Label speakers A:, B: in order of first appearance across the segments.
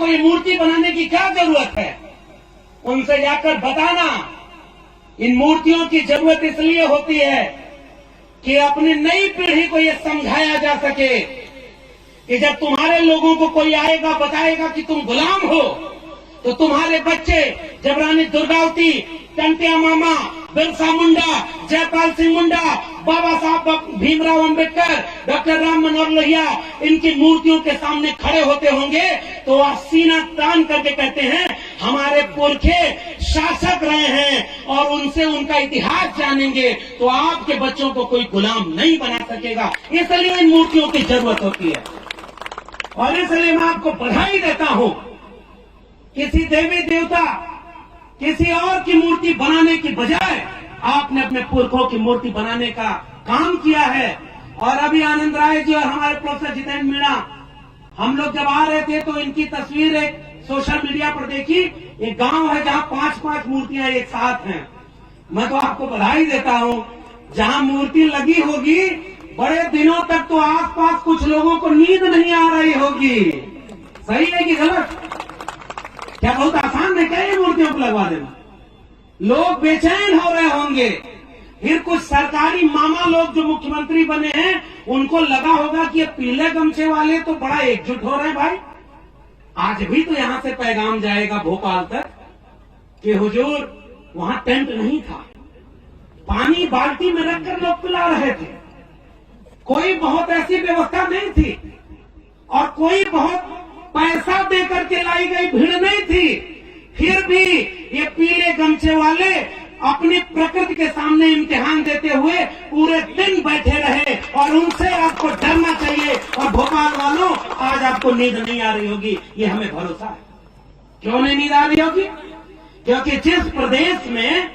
A: को ये मूर्ति बनाने की क्या जरूरत है? उनसे जाकर बताना, इन मूर्तियों की जरूरत इसलिए होती है कि अपनी नई पीढ़ी को यह समझाया जा सके कि जब तुम्हारे लोगों को कोई आएगा बताएगा कि तुम गुलाम हो, तो तुम्हारे बच्चे जब रानी दुर्गावती, टंटिया मामा, बिरसा मुंडा, जयपाल सिंह मुंडा, बाबा साहब भीमराव अंबेडकर, डॉक्टर राम मनोहर लोहिया इनकी मूर्तियों के सामने खड़े होते होंगे तो वह सीना तान करके कहते हैं हमारे पुरखे शासक रहे हैं और उनसे उनका इतिहास जानेंगे तो आपके बच्चों को कोई गुलाम नहीं बना सकेगा। इसलिए इन मूर्तियों की जरूरत होती है और इसलिए मैं आपको बधाई देता हूं। किसी देवी देवता, किसी और की मूर्ति बनाने की बजाय आपने अपने पुरखों की मूर्ति बनाने का काम किया है। और अभी आनंद राय जी और हमारे प्रोफेसर जितेंद्र मीणा, हम लोग जब आ रहे थे तो इनकी तस्वीर एक सोशल मीडिया पर देखी। एक गांव है जहां 5-5 मूर्तियां एक साथ हैं। मैं तो आपको बधाई देता हूं। जहां मूर्ति लगी होगी बड़े दिनों तक तो आसपास कुछ लोगों को नींद नहीं आ रही होगी। सही है कि गलत? क्या बहुत आसान है क्या ये मूर्तियों को लगवा देना? लोग बेचैन हो रहे होंगे। फिर कुछ सरकारी मामा लोग जो मुख्यमंत्री बने हैं उनको लगा होगा कि ये पीले गमछे वाले तो बड़ा एकजुट हो रहे हैं। भाई आज भी तो यहां से पैगाम जाएगा भोपाल तक कि हुजूर वहां टेंट नहीं था, पानी बाल्टी में रखकर लोग पिला रहे थे, कोई बहुत ऐसी व्यवस्था नहीं थी और कोई बहुत पैसा देकर के लाई गई भीड़ नहीं थी। फिर भी ये पीले गमछे वाले अपनी प्रकृति के सामने इम्तिहान देते हुए पूरे दिन बैठे रहे और उनसे आपको डरना चाहिए। और भोपाल वालों, आज आपको नींद नहीं आ रही होगी, ये हमें भरोसा है। क्यों नहीं नींद आ रही होगी? क्योंकि जिस प्रदेश में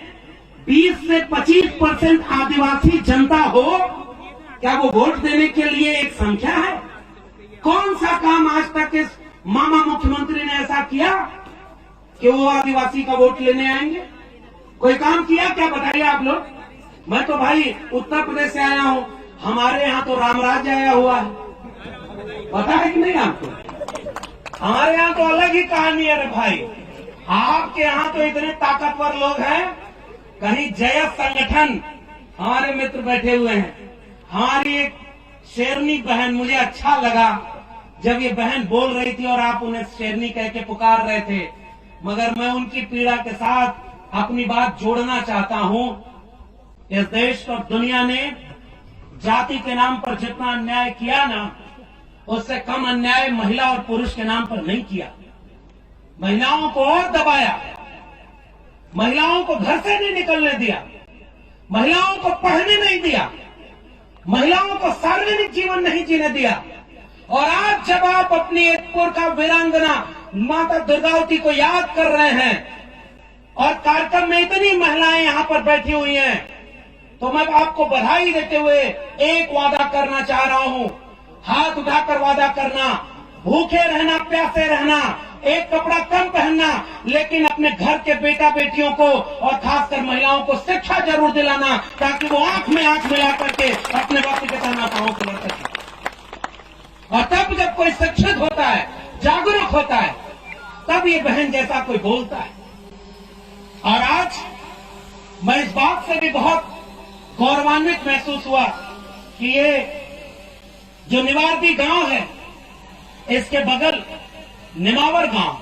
A: 20 से 25% आदिवासी जनता हो, क्या वो वोट देने के लिए एक संख्या है? कौन सा काम आज तक इस मामा मुख्यमंत्री ने ऐसा किया कि वो आदिवासी का वोट लेने आएंगे? कोई काम किया क्या? बताइए आप लोग। मैं तो भाई उत्तर प्रदेश से आया हूं, हमारे यहाँ तो रामराज आया हुआ है, पता है कि नहीं आपको? हमारे यहाँ तो अलग ही कहानी है रे भाई। आपके यहाँ तो इतने ताकतवर लोग हैं। कहीं जयस संगठन, हमारे मित्र बैठे हुए हैं। हमारी एक शेरनी बहन, मुझे अच्छा लगा जब ये बहन बोल रही थी और आप उन्हें शेरनी कह के पुकार रहे थे, मगर मैं उनकी पीड़ा के साथ अपनी बात जोड़ना चाहता हूं। इस देश और दुनिया ने जाति के नाम पर जितना अन्याय किया ना, उससे कम अन्याय महिला और पुरुष के नाम पर नहीं किया। महिलाओं को और दबाया, महिलाओं को घर से नहीं निकलने दिया, महिलाओं को पढ़ने नहीं दिया, महिलाओं को सार्वजनिक जीवन नहीं जीने दिया। और आज जब आप अपनी एक पुरखा वीरांगना माता दुर्गावती को याद कर रहे हैं और कार्यक्रम में इतनी महिलाएं यहां पर बैठी हुई हैं, तो मैं आपको बधाई देते हुए एक वादा करना चाह रहा हूं। हाथ उठाकर वादा करना, भूखे रहना, प्यासे रहना, एक कपड़ा कम पहनना, लेकिन अपने घर के बेटा बेटियों को और खासकर महिलाओं को शिक्षा जरूर दिलाना, ताकि वो आंख में आंख मिला करके अपने व्यक्तिगत नाताओं को लड़ सके। और तब जब कोई शिक्षित होता है, जागरूक होता है, तब ये बहन जैसा कोई बोलता है। और आज मैं इस बात से भी बहुत गौरवान्वित महसूस हुआ कि ये जो निवारती गांव है, इसके बगल निमावर गांव,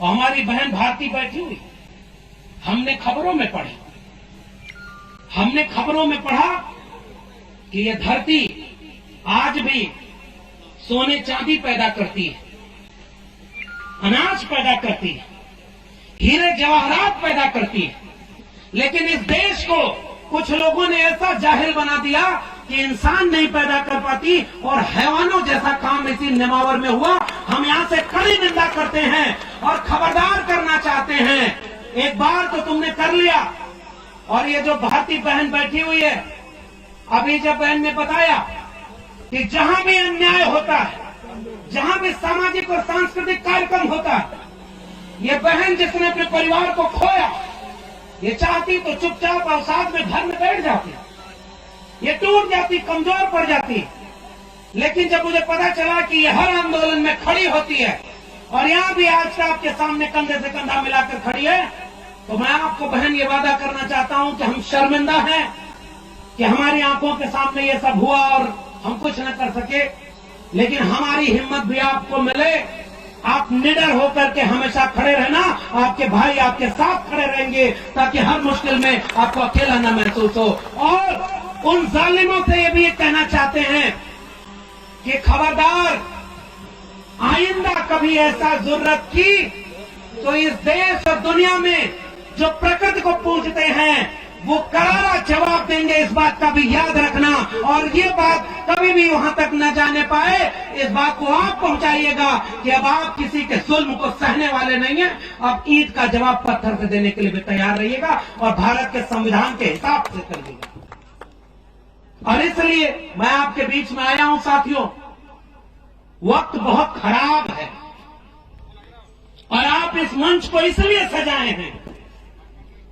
A: और हमारी बहन भारती बैठी हुई। हमने खबरों में पढ़ा कि ये धरती आज भी सोने चांदी पैदा करती है, अनाज पैदा करती है, हीरे जवाहरात पैदा करती है। लेकिन इस देश को कुछ लोगों ने ऐसा जाहिर बना दिया कि इंसान नहीं पैदा कर पाती और हैवानों जैसा काम इसी नेमावर में हुआ। हम यहां से कड़ी निंदा करते हैं और खबरदार करना चाहते हैं। एक बार तो तुमने कर लिया। और ये जो भारती बहन बैठी हुई है, अभी जब बहन ने बताया कि जहां भी अन्याय होता है, जहां भी सामाजिक और सांस्कृतिक कार्यक्रम होता है, ये बहन जिसने अपने परिवार को खोया, ये चाहती तो चुपचाप अवसाद में घर में बैठ जाती, ये टूट जाती, कमजोर पड़ जाती। लेकिन जब मुझे पता चला कि ये हर आंदोलन में खड़ी होती है और यहाँ भी आज आपके सामने कंधे से कंधा मिलाकर खड़ी है। तो मैं आपको बहन ये वादा करना चाहता हूं कि हम शर्मिंदा हैं कि हमारी आंखों के सामने ये सब हुआ और हम कुछ न कर सके, लेकिन हमारी हिम्मत भी आपको मिले। आप निडर होकर के हमेशा खड़े रहना, आपके भाई आपके साथ खड़े रहेंगे ताकि हर मुश्किल में आपको अकेला न महसूस हो। और उन जालिमों से ये भी कहना चाहते हैं कि खबरदार, आइंदा कभी ऐसा जरूरत की तो इस देश और दुनिया में जो प्रकृति को पूजते हैं वो करारा जवाब देंगे। इस बात का भी याद रखना, और ये बात कभी भी वहां तक न जाने पाए, इस बात को आप पहुंचाइएगा कि अब आप किसी के जुल्म को सहने वाले नहीं हैं। अब ईद का जवाब पत्थर से देने के लिए भी तैयार रहिएगा और भारत के संविधान के हिसाब से करिएगा। और इसलिए मैं आपके बीच में आया हूं साथियों, वक्त बहुत खराब है और आप इस मंच को इसलिए सजाए हैं।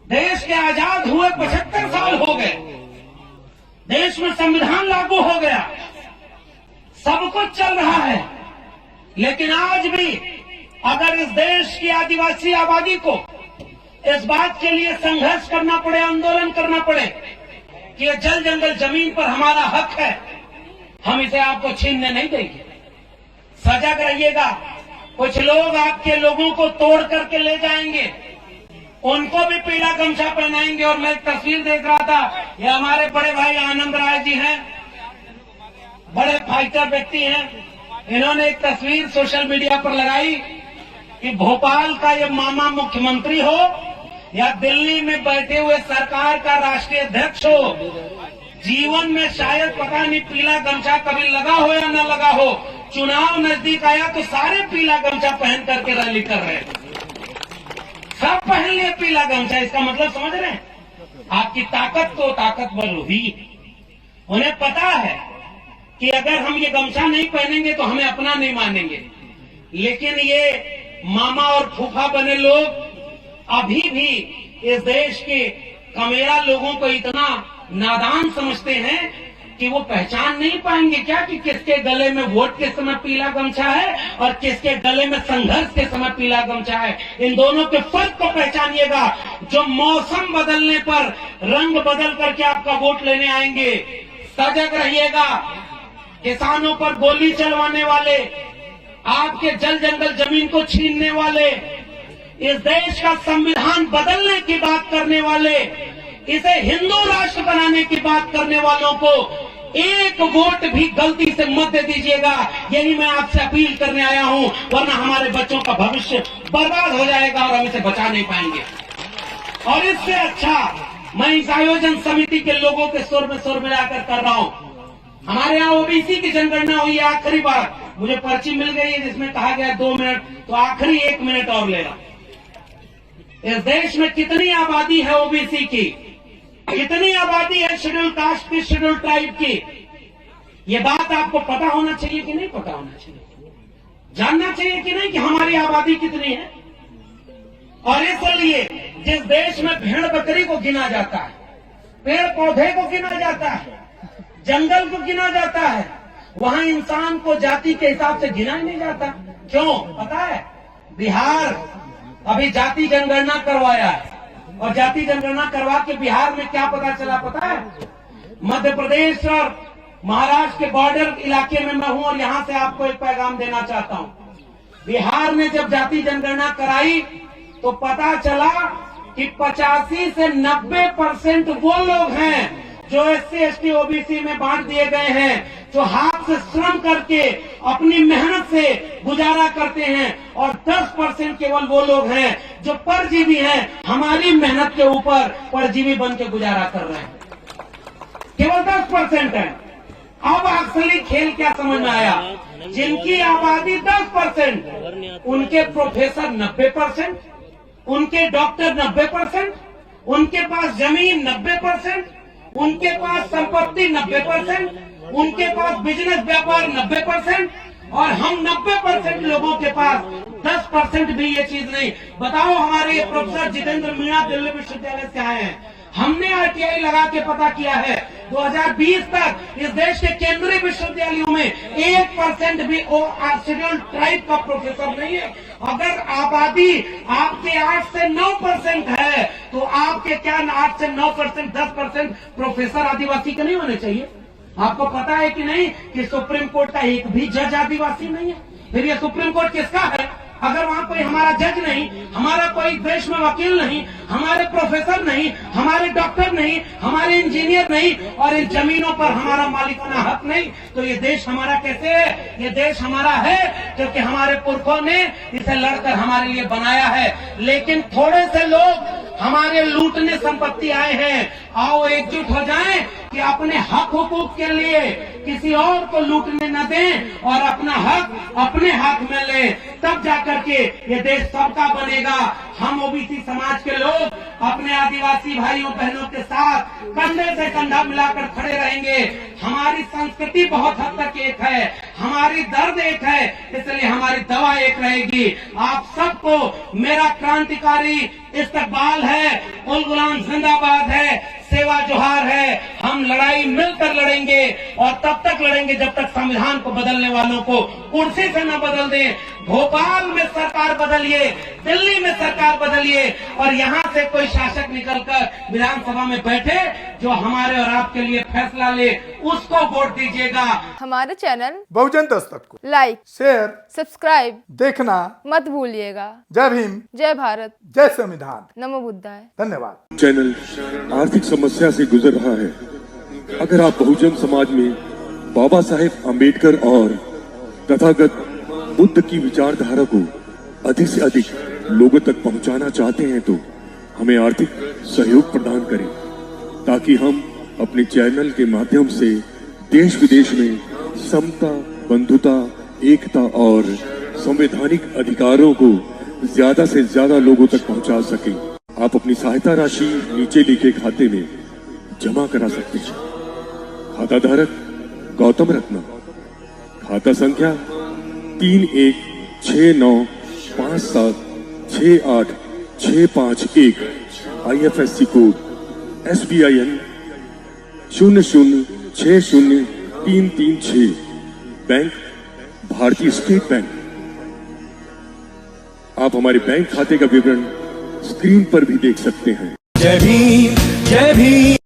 A: देश के आजाद हुए 75 साल हो गए, देश में संविधान लागू हो गया, सब कुछ चल रहा है, लेकिन आज भी अगर इस देश की आदिवासी आबादी को इस बात के लिए संघर्ष करना पड़े, आंदोलन करना पड़े कि ये जल जंगल जमीन पर हमारा हक है, हम इसे आपको छीनने नहीं देंगे। सजग रहिएगा। कुछ लोग आपके लोगों को तोड़ करके ले जाएंगे, उनको भी पीला गमछा पहनाएंगे। और मैं एक तस्वीर देख रहा था, ये हमारे बड़े भाई आनंद राय जी हैं, बड़े फाइटर व्यक्ति हैं, इन्होंने एक तस्वीर सोशल मीडिया पर लगाई कि भोपाल का ये मामा मुख्यमंत्री हो या दिल्ली में बैठे हुए सरकार का राष्ट्रीय अध्यक्ष हो, जीवन में शायद पता नहीं पीला गमछा कभी लगा हो या न लगा हो, चुनाव नजदीक आया तो सारे पीला गमछा पहन करके रैली कर रहे हैं, सब पहन लिए पीला गमछा। इसका मतलब समझ रहे हैं, आपकी ताकत तो ताकतवर हुई। उन्हें पता है कि अगर हम ये गमछा नहीं पहनेंगे तो हमें अपना नहीं मानेंगे, लेकिन ये मामा और फूफा बने लोग अभी भी इस देश के कमेरा लोगों को इतना नादान समझते हैं कि वो पहचान नहीं पाएंगे क्या कि किसके गले में वोट के समय पीला गमछा है और किसके गले में संघर्ष के समय पीला गमछा है। इन दोनों के फर्क को पहचानिएगा। जो मौसम बदलने पर रंग बदल करके आपका वोट लेने आएंगे, सजग रहिएगा। किसानों पर गोली चलवाने वाले, आपके जल जंगल जमीन को छीनने वाले, इस देश का संविधान बदलने की बात करने वाले, इसे हिंदू राष्ट्र बनाने की बात करने वालों को एक वोट भी गलती से मत दे दीजिएगा। यही मैं आपसे अपील करने आया हूं, वरना हमारे बच्चों का भविष्य बर्बाद हो जाएगा और हम इसे बचा नहीं पाएंगे। और इससे अच्छा मैं इस आयोजन समिति के लोगों के सुर में सुर मिलाकर कर रहा हूं। हमारे यहाँ ओबीसी की जनगणना हुई है, आखिरी बार मुझे पर्ची मिल गई है जिसमें कहा गया 2 मिनट, तो आखिरी 1 मिनट और ले रहा। इस देश में कितनी आबादी है ओबीसी की, कितनी आबादी है शेड्यूल कास्ट की, शेड्यूल ट्राइब की, ये बात आपको पता होना चाहिए कि नहीं पता होना चाहिए, जानना चाहिए कि नहीं कि हमारी आबादी कितनी है। और इसलिए जिस देश में भेड़ बकरी को गिना जाता है, पेड़ पौधे को गिना जाता है, जंगल को गिना जाता है, वहां इंसान को जाति के हिसाब से गिना ही नहीं जाता। क्यों पता है? बिहार अभी जाति जनगणना करवाया है, और जाति जनगणना करवा के बिहार में क्या पता चला पता है? मध्य प्रदेश और महाराष्ट्र के बॉर्डर इलाके में मैं हूं और यहां से आपको एक पैगाम देना चाहता हूं। बिहार में जब जाति जनगणना कराई तो पता चला कि 85 से 90% वो लोग हैं जो SC ST OBC में बांट दिए गए हैं, जो हाथ से श्रम करके अपनी मेहनत से गुजारा करते हैं, और 10% केवल वो लोग हैं जो परजीवी हैं, हमारी मेहनत के ऊपर परजीवी बन के गुजारा कर रहे हैं। केवल 10% है। अब असली खेल क्या समझ में आया? जिनकी आबादी 10%, उनके प्रोफेसर 90%, उनके डॉक्टर 90%, उनके पास जमीन 90%, उनके पास संपत्ति 90%, उनके पास बिजनेस व्यापार 90%, और हम 90% लोगों के पास 10% भी ये चीज नहीं। बताओ, हमारे प्रोफेसर जितेंद्र मीणा दिल्ली विश्वविद्यालय से आए हैं, हमने आरटीआई लगा के पता किया है 2020 तक इस देश के केंद्रीय विश्वविद्यालयों में 1% भी शेड्यूल्ड ट्राइब का प्रोफेसर नहीं है। अगर आबादी आपके 8 से 9% है तो आपके क्या 8 से 9%, 10% प्रोफेसर आदिवासी के नहीं होने चाहिए? आपको पता है कि नहीं कि सुप्रीम कोर्ट का एक भी जज आदिवासी नहीं है? फिर ये सुप्रीम कोर्ट किसका है? अगर वहां कोई हमारा जज नहीं, हमारा कोई देश में वकील नहीं, हमारे प्रोफेसर नहीं, हमारे डॉक्टर नहीं, हमारे इंजीनियर नहीं और इन जमीनों पर हमारा मालिकाना हक नहीं, तो ये देश हमारा कैसे है? ये देश हमारा है क्योंकि हमारे पुरखों ने इसे लड़कर हमारे लिए बनाया है। लेकिन थोड़े से लोग हमारे लूटने संपत्ति आए हैं। आओ एकजुट हो जाएं कि अपने हक हुकूक के लिए किसी और को लूटने न दें और अपना हक अपने हाथ में ले, तब जाकर के ये देश सबका बनेगा। हम ओबीसी समाज के लोग अपने आदिवासी भाइयों बहनों के साथ कंधे से कंधा मिलाकर खड़े रहेंगे। हमारी संस्कृति बहुत हद तक एक है, हमारी दर्द एक है, इसलिए हमारी दवा एक रहेगी। आप सबको मेरा क्रांतिकारी इस्तकबाल है, उल गुलाम जिंदाबाद है, सेवा जोहार है। हम लड़ाई मिलकर लड़ेंगे और तब तक लड़ेंगे जब तक संविधान को बदलने वालों को कुर्सी से न बदल दें। भोपाल में सरकार बदलिए, दिल्ली में सरकार बदलिए और यहाँ से कोई शासक निकलकर विधानसभा में बैठे जो हमारे और आपके लिए फैसला ले, उसको वोट दीजिएगा।
B: हमारे चैनल
C: बहुजन दस्तक को
B: लाइक,
C: शेयर,
B: सब्सक्राइब
C: देखना
B: मत भूलिएगा।
C: जय भीम,
B: जय भारत,
C: जय संविधान,
B: नमो बुद्धाय।
C: धन्यवाद।
D: चैनल आर्थिक समस्या से गुजर रहा है। अगर आप बहुजन समाज में बाबा साहेब आम्बेडकर और तथागत बुद्ध की विचारधारा को अधिक से अधिक लोगों तक पहुंचाना चाहते हैं तो हमें आर्थिक सहयोग प्रदान करें, ताकि हम अपने चैनल के माध्यम से देश विदेश में समता, बंधुता, एकता और संवैधानिक अधिकारों को ज्यादा से ज्यादा लोगों तक पहुंचा सकें। आप अपनी सहायता राशि नीचे लिखे खाते में जमा करा सकते हैं। खाता धारक गौतम रत्ना, खाता संख्या 316957686551, IFSC कोड SBIN 0060336, बैंक भारतीय स्टेट बैंक। आप हमारे बैंक खाते का विवरण स्क्रीन पर भी देख सकते हैं।
E: जय भीम, जय भीम।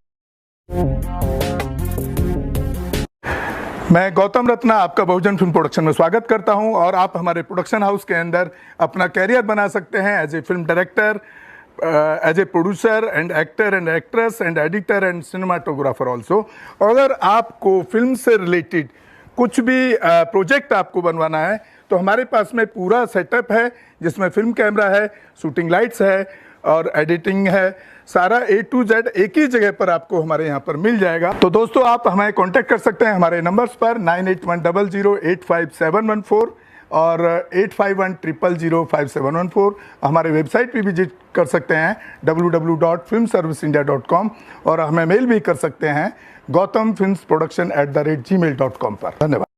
C: मैं गौतम रत्ना आपका बहुजन फिल्म प्रोडक्शन में स्वागत करता हूं और आप हमारे प्रोडक्शन हाउस के अंदर अपना कैरियर बना सकते हैं as a film director, as a producer and actor and actress and editor and cinematographer also. अगर आपको फिल्म से रिलेटेड कुछ भी प्रोजेक्ट आपको बनवाना है तो हमारे पास में पूरा सेटअप है, जिसमें फिल्म कैमरा है, शूटिंग लाइट्स है और एडिटिंग है। सारा A to Z एक ही जगह पर आपको हमारे यहाँ पर मिल जाएगा। तो दोस्तों आप हमें कांटेक्ट कर सकते हैं हमारे नंबर्स पर 9810085714 और 8510005714। हमारे वेबसाइट पे विजिट कर सकते हैं www.filmserviceindia.com और हमें मेल भी कर सकते हैं gautamfilmsproduction@gmail.com पर। धन्यवाद।